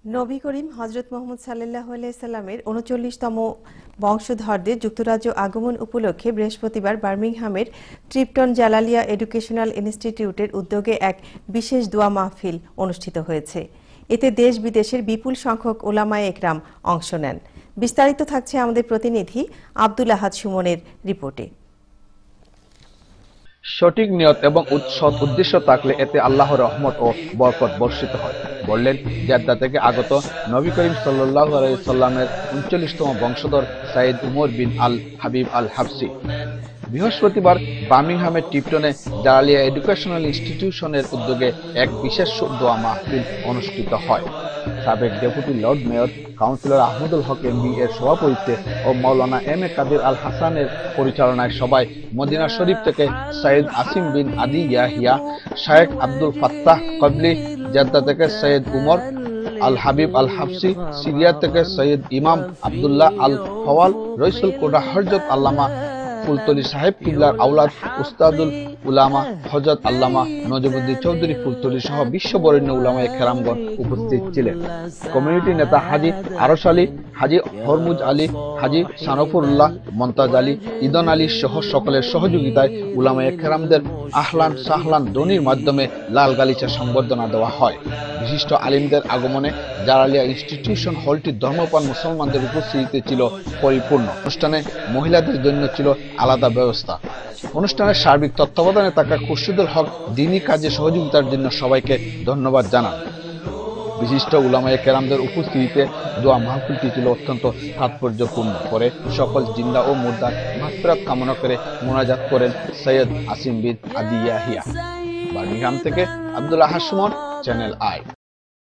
নবী করিম হযরত মুহাম্মদ সাল্লাল্লাহু আলাইহি সাল্লামের ৩৯তম বংশধরদের যুক্তরাজ্য আগমন উপলক্ষে বৃহস্পতিবার বার্মিংহামের ট্রিপটন জালালিয়া এডুকেশনাল ইনস্টিটিউটের উদ্যোগে এক বিশেষ দোয়া মাহফিল অনুষ্ঠিত হয়েছে। এতে দেশ বিদেশের বিপুল সংখ্যক উলামায়ে একরাম অংশ নেন। বিস্তারিত থাকছে আমাদের প্রতিনিধি আব্দুল আহাদ সুমনের রিপোর্টে। সঠিক নিয়ত এবং সৎ উদ্দেশ্য থাকলে এতে আল্লাহর রহমত ও বরকত বর্ষিত হয়, বললেন জেদ্দা থেকে আগত নবী করিম সাল্লাল্লাহু আলাইহি সাল্লামের ৩৯তম বংশধর সাইয়েদ উমর বিন আল হাবিব আল হাবসি। বৃহস্পতিবার বার্মিংহামের টিপটনে জালালিয়া এডুকেশনাল ইনস্টিটিউশনের উদ্যোগে এক বিশেষ দোয়া মাহফিল অনুষ্ঠিত হয়। সাবেক deputy lord mayor councillor Ahmadul Haque M B এর সভাপতিত্বে ও মাওলানা এম এ কাদির আল হাসানের পরিচালনায় সবাই মদিনা শরীফ থেকে সৈয়দ আসিম বিন আদি ইয়াহিয়া, শায়েখ আব্দুল ফাত্তাহ কবলি, জেদ্দা থেকে সৈয়দ উমর আল হাবিব আল হাবসি, সিরিয়া থেকে সৈয়দ ইমাম আব্দুল্লাহ আল ফওয়াল, রইসুল কোটা হযরত আল্লামা ফুলতলি সাহেব কিবলার আওলাদ উস্তাদুল উলামা হযরত আল্লামা নজমুদ্দিন চৌধুরী ফুলতলি সহ বিশ্ববরেণ্য উলামায়ে কেরামগণ উপস্থিত ছিলেন। কমিউনিটি নেতা হাজী আরশ আলী, হাজী হরমুজ আলী, হাজী সানফুরুল্লাহ, মন্তাজ আলী, ইদন আলী সহ সকলের সহযোগিতায় উলামায়ে কেরামদের আহলান সাহলান ধ্বনির মাধ্যমে লাল গালিচা সংবর্ধনা দেওয়া হয়। বিশিষ্ট আলিমদের আগমনে জালালিয়া ইনস্টিটিউশন হলটি ধর্মপ্রাণ মুসলমানদের উপস্থিতিতে ছিল পরিপূর্ণ। অনুষ্ঠানে মহিলাদের জন্য ছিল আলাদা ব্যবস্থা। অনুষ্ঠানের সার্বিক তত্ত্বাবধানে থাকা খুরশিদুল হক দ্বীনি কাজে সহযোগিতার জন্য সবাইকে ধন্যবাদ জানান। বিশিষ্ট উলামায়ে কেরামদের উপস্থিতিতে দোয়া মাহফিলটি ছিল অত্যন্ত তাৎপর্যপূর্ণ। পরে সকল জিন্দা ও মুর্দার মাগফিরাত কামনা করে মোনাজাত করেন সৈয়দ আসিম বিন আদি ইয়াহিয়া। বার্মিংহাম থেকে আব্দুল আহাদ সুমন, চ্যানেল আই।